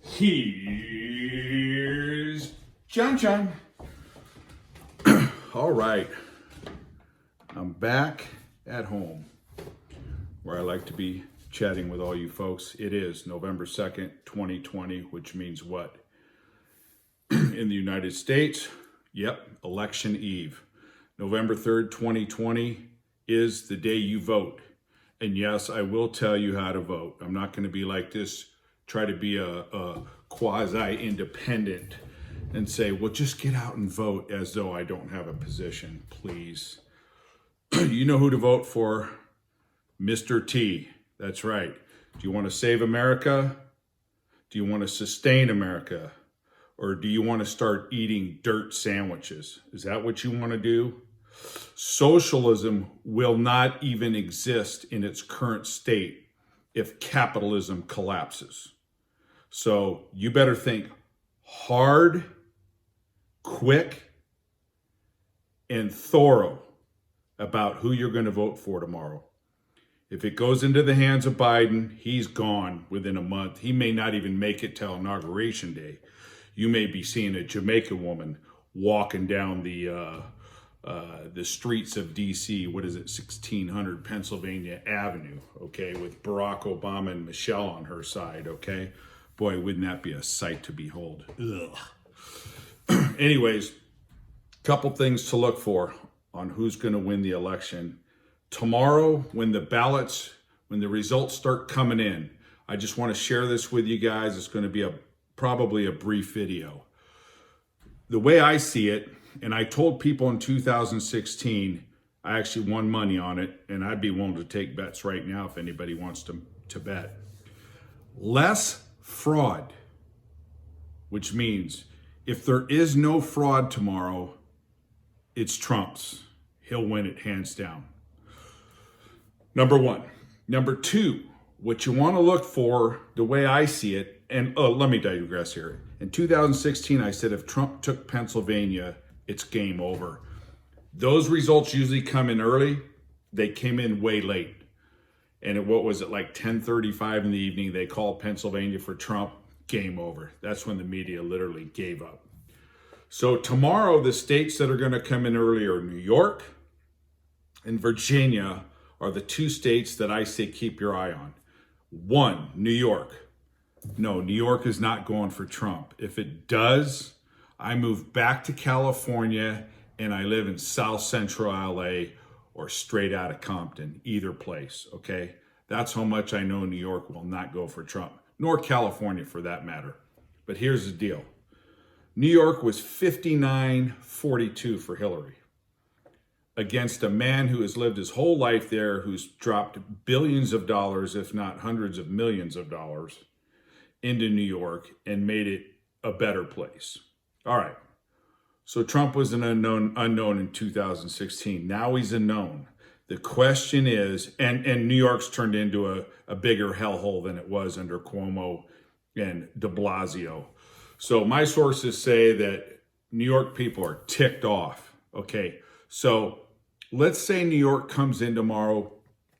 Here's John. All right, I'm back at home where I like to be chatting with all you folks. It is November 2nd, 2020, which means what? In the United States, yep, election eve. November 3rd, 2020 is the day you vote. And yes, I will tell you how to vote. I'm not going to be like this, try to be a quasi-independent and say, well, just get out and vote as though I don't have a position, please. You know who to vote for? Mr. T. That's right. Do you want to save America? Do you want to sustain America? Or do you want to start eating dirt sandwiches? Is that what you want to do? Socialism will not even exist in its current state if capitalism collapses. So you better think hard, quick, and thorough about who you're going to vote for tomorrow. If it goes into the hands of Biden, he's gone within a month. He may not even make it till Inauguration Day. You may be seeing a Jamaican woman walking down the streets of D.C., 1600 Pennsylvania Avenue, okay, with Barack Obama and Michelle on her side, okay? Boy, wouldn't that be a sight to behold. Ugh. Anyways, couple things to look for on who's going to win the election. Tomorrow, when the results start coming in, I just want to share this with you guys. It's going to be probably a brief video. The way I see it, and I told people in 2016, I actually won money on it, and I'd be willing to take bets right now if anybody wants to bet. Less fraud, which means if there is no fraud tomorrow, it's Trump's. He'll win it hands down. Number one. Number two, what you want to look for, the way I see it, and let me digress here. In 2016, I said if Trump took Pennsylvania, it's game over. Those results usually come in early. They came in way late. And what was it, like 10:35 in the evening, they called Pennsylvania for Trump, game over. That's when the media literally gave up. So tomorrow, the states that are going to come in early are New York and Virginia are the two states that I say keep your eye on. One, New York. No, New York is not going for Trump. If it does, I move back to California and I live in South Central LA or straight out of Compton, either place, okay? That's how much I know New York will not go for Trump, nor California for that matter. But here's the deal. New York was 59-42 for Hillary against a man who has lived his whole life there, who's dropped billions of dollars, if not hundreds of millions of dollars, into New York and made it a better place. All right. So Trump was an unknown in 2016. Now he's a known. The question is, and New York's turned into a bigger hellhole than it was under Cuomo and de Blasio. So my sources say that New York people are ticked off. Okay, so let's say New York comes in tomorrow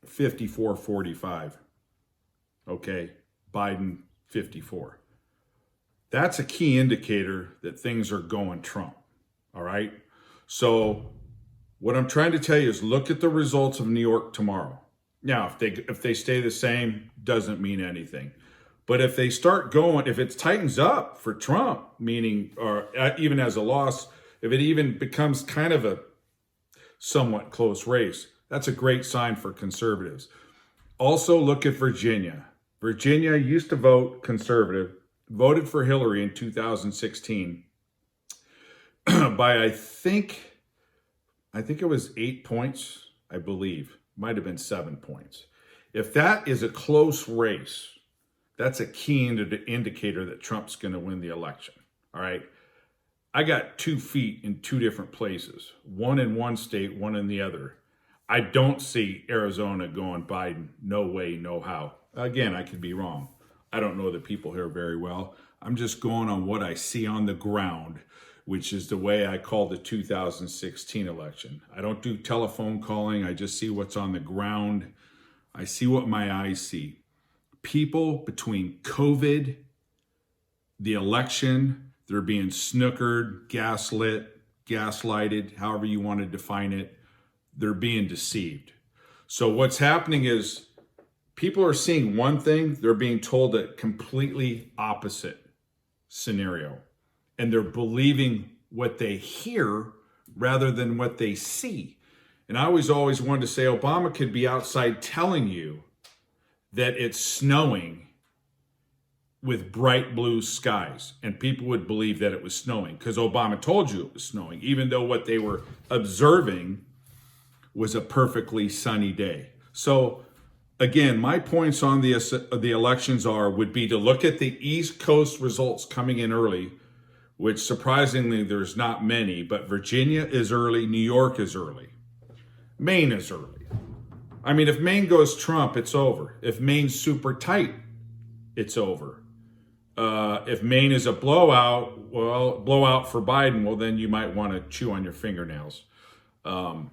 54-45. Okay, Biden 54. That's a key indicator that things are going Trump. All right. So what I'm trying to tell you is look at the results of New York tomorrow. Now, if they stay the same, doesn't mean anything. But if they start going, if it tightens up for Trump, meaning, or even as a loss, if it even becomes kind of a somewhat close race, that's a great sign for conservatives. Also look at Virginia. Virginia used to vote conservative, voted for Hillary in 2016 by, I think it was 8 points, I believe. Might have been 7 points. If that is a close race, that's a key indicator that Trump's going to win the election. All right. I got 2 feet in 2 different places, one in one state, one in the other. I don't see Arizona going Biden. No way, no how. Again, I could be wrong. I don't know the people here very well. I'm just going on what I see on the ground, which is the way I called the 2016 election. I don't do telephone calling. I just see what's on the ground. I see what my eyes see. People between COVID the election, they're being snookered, gaslit, gaslighted, however you want to define it. They're being deceived. So what's happening is people are seeing one thing, they're being told a completely opposite scenario. And they're believing what they hear rather than what they see. And I always wanted to say Obama could be outside telling you that it's snowing with bright blue skies, and people would believe that it was snowing because Obama told you it was snowing, even though what they were observing was a perfectly sunny day. So again, my points on the elections would be to look at the East Coast results coming in early, which surprisingly there's not many, but Virginia is early, New York is early, Maine is early. I mean, if Maine goes Trump, it's over. If Maine's super tight, it's over. If Maine is a blowout for Biden, well, then you might want to chew on your fingernails. But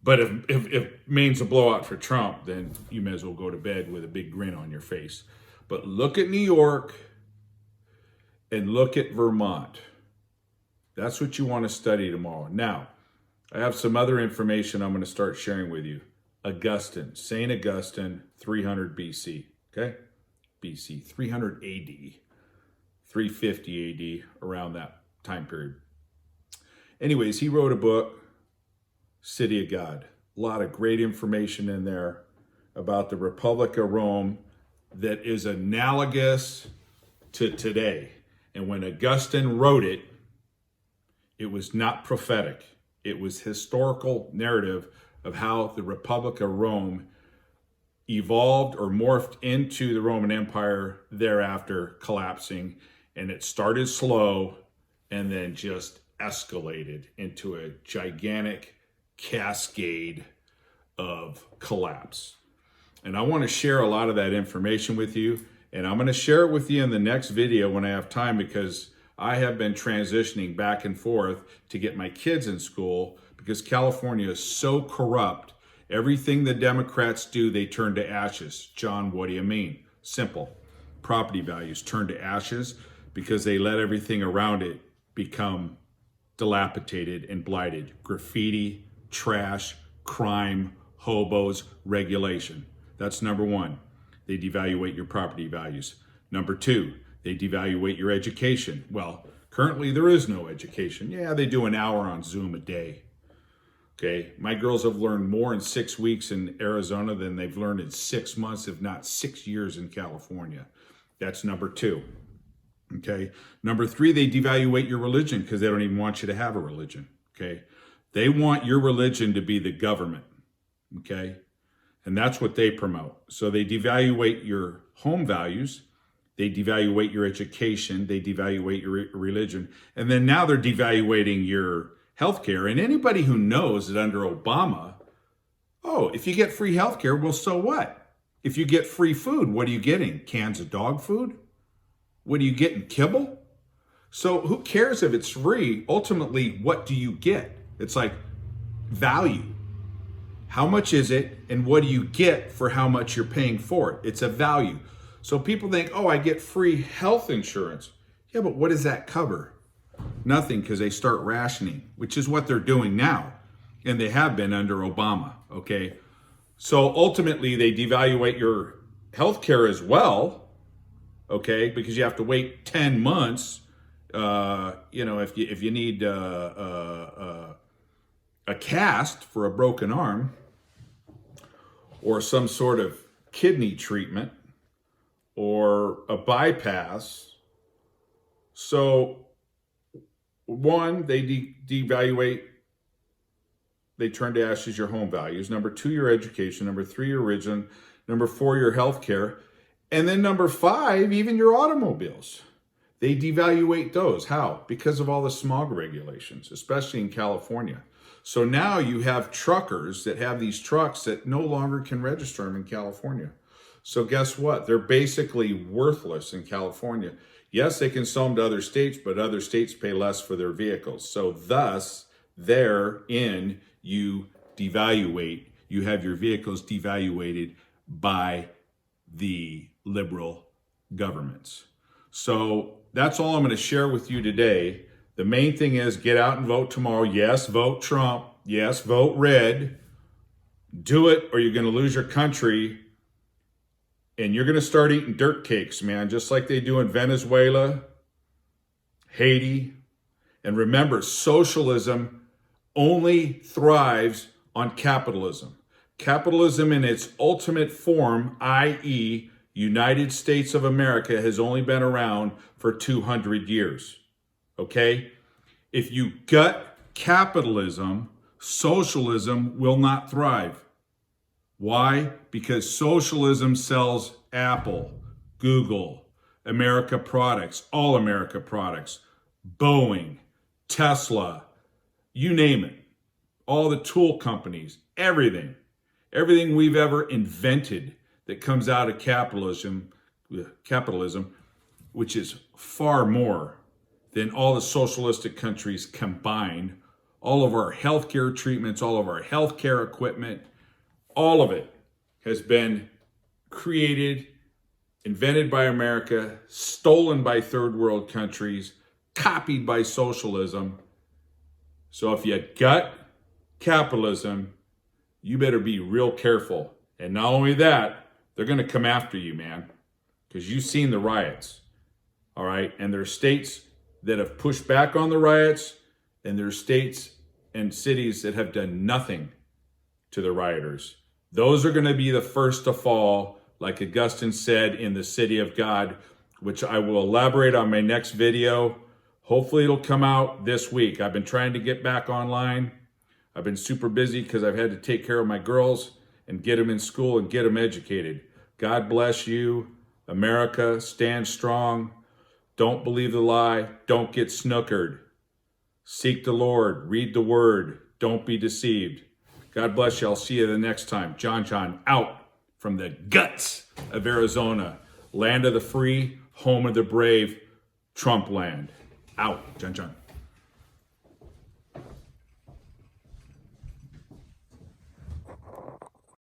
if Maine's a blowout for Trump, then you may as well go to bed with a big grin on your face. But look at New York and look at Vermont. That's what you want to study tomorrow. Now, I have some other information I'm going to start sharing with you. Augustine, St. Augustine, 300 BC, okay? BC, 300 AD, 350 AD, around that time period. Anyways, he wrote a book, City of God. A lot of great information in there about the Republic of Rome that is analogous to today. And when Augustine wrote it, it was not prophetic. It was historical narrative of how the Republic of Rome evolved or morphed into the Roman Empire thereafter, collapsing. And it started slow and then just escalated into a gigantic cascade of collapse. And I want to share a lot of that information with you. And I'm going to share it with you in the next video when I have time, because I have been transitioning back and forth to get my kids in school because California is so corrupt. Everything the Democrats do, they turn to ashes. John, what do you mean? Simple. Property values turn to ashes because they let everything around it become dilapidated and blighted. Graffiti, trash, crime, hobos, regulation. That's number one. They devaluate your property values. Number two, they devaluate your education. Well, currently there is no education. Yeah, they do an hour on Zoom a day. Okay, my girls have learned more in 6 weeks in Arizona than they've learned in 6 months, if not 6 years in California. That's number two. Okay, number three, they devaluate your religion because they don't even want you to have a religion. Okay, they want your religion to be the government. Okay, and that's what they promote. So they devaluate your home values, they devaluate your education, they devaluate your religion, and then now they're devaluating your healthcare. And anybody who knows that under Obama, oh, if you get free healthcare, well, so what? If you get free food, what are you getting? Cans of dog food? What are you getting? Kibble? So who cares if it's free? Ultimately, what do you get? It's like value. How much is it, and what do you get for how much you're paying for it? It's a value. So people think, oh, I get free health insurance. Yeah, but what does that cover? Nothing, because they start rationing, which is what they're doing now. And they have been under Obama, okay? So ultimately, they devaluate your health care as well, okay? Because you have to wait 10 months, if you need a cast for a broken arm or some sort of kidney treatment or a bypass. So one, they devaluate, they turn to ashes your home values. Number two, your education. Number three, your religion. Number four, your health care. And then number five, even your automobiles. They devaluate those. How? Because of all the smog regulations, especially in California. So now you have truckers that have these trucks that no longer can register them in California. So guess what? They're basically worthless in California. Yes, they can sell them to other states, but other states pay less for their vehicles. So thus, therein, you devaluate, you have your vehicles devaluated by the liberal governments. So that's all I'm going to share with you today. The main thing is get out and vote tomorrow. Yes, vote Trump. Yes, vote red. Do it or you're going to lose your country. And you're going to start eating dirt cakes, man, just like they do in Venezuela, Haiti. And remember, socialism only thrives on capitalism. Capitalism in its ultimate form, i.e., United States of America, has only been around for 200 years. Okay? If you gut capitalism, socialism will not thrive. Why? Because socialism sells Apple, Google, America products, all America products, Boeing, Tesla, you name it. All the tool companies, everything. Everything we've ever invented that comes out of capitalism, which is far more than all the socialistic countries combined. All of our healthcare treatments, all of our healthcare equipment, all of it has been created, invented by America, stolen by third world countries, copied by socialism. So if you gut capitalism, you better be real careful. And not only that, they're going to come after you, man, because you've seen the riots. All right. And there are states that have pushed back on the riots, and there are states and cities that have done nothing to the rioters. Those are going to be the first to fall, like Augustine said in the City of God, which I will elaborate on my next video. Hopefully it'll come out this week. I've been trying to get back online. I've been super busy because I've had to take care of my girls and get them in school and get them educated. God bless you. America, stand strong. Don't believe the lie. Don't get snookered. Seek the Lord. Read the word. Don't be deceived. God bless you. I'll see you the next time. John out from the guts of Arizona. Land of the free, home of the brave, Trump land. Out. John.